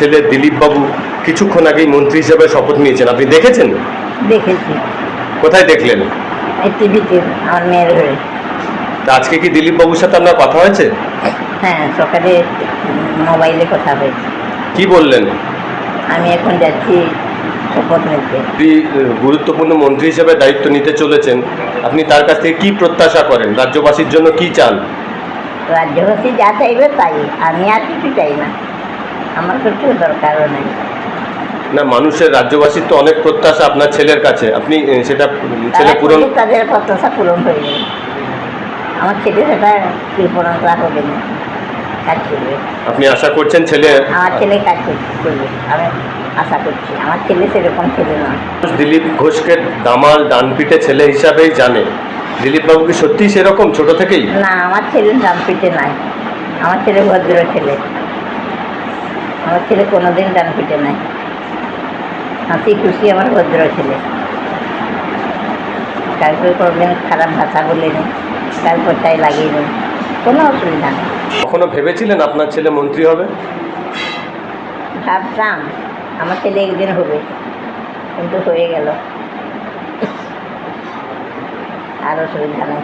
ছেলে দিলীপ বাবু কিছুক্ষণ আগেই মন্ত্রী হিসেবে শপথ নিয়েছেন, আপনি দেখেছেন? দেখেছি কোথায় দেখলেন? এই টিভিতে আমার মেয়ের ঘরে। তা আজকে কি দিলীপ বাবুর সাথে আপনার কথা হয়েছে? হ্যাঁ, সকালে মোবাইলে কথা হয়েছে। কি বললেন? আমি এখন যাচ্ছি শপথ নিতে। আপনি গুরুত্বপূর্ণ মন্ত্রী হিসেবে দায়িত্ব নিতে চলেছেন, আপনি তার কাছ থেকে কি প্রত্যাশা করেন? রাজ্যবাসীর জন্য কি চান? রাজ্যবাসী যা চাইবে তাই, আমি আর কিছু চাই না, আমার কিছু দরকারও নেই। না, মানুষের রাজ্যবাসীর তো অনেক প্রত্যাশা আপনার ছেলের কাছে, আপনি সেটা ছেলে তারা পূরণ করলে তাদের প্রত্যাশা পূরণ হয়ে যাবে। আমার ছেলে সেটা পূরণ করা হবে না, কাজ করবে। আপনি আশা করছেন ছেলে? আমার ছেলে কাজ করবে, আমি আশা করছি। আমার ছেলে সেরকম ছেলে নয়। দিলীপ ঘোষকে দামাল ডানপিটে ছেলে হিসাবেই জানে, দিলীপ বাবু কি সত্যিই সেরকম ছোট থেকেই? না, আমার ছেলে ডান পিঠে নাই, আমার ছেলে ভদ্র ছেলে। আমার ছেলে কোনোদিন ডান পিঠে নাই, হাসি খুশি আমার ভদ্র ছেলে। কাউকে কোনোদিন খারাপ ভাষা বলিনি, কার কথায় লাগিয়ে কোনো অসুবিধা নেই। কখনো ভেবেছিলেন আপনার ছেলে মন্ত্রী হবে? ভাবতাম আমার ছেলে একদিন হবে, কিন্তু হয়ে গেল, আর অসুবিধা নেই।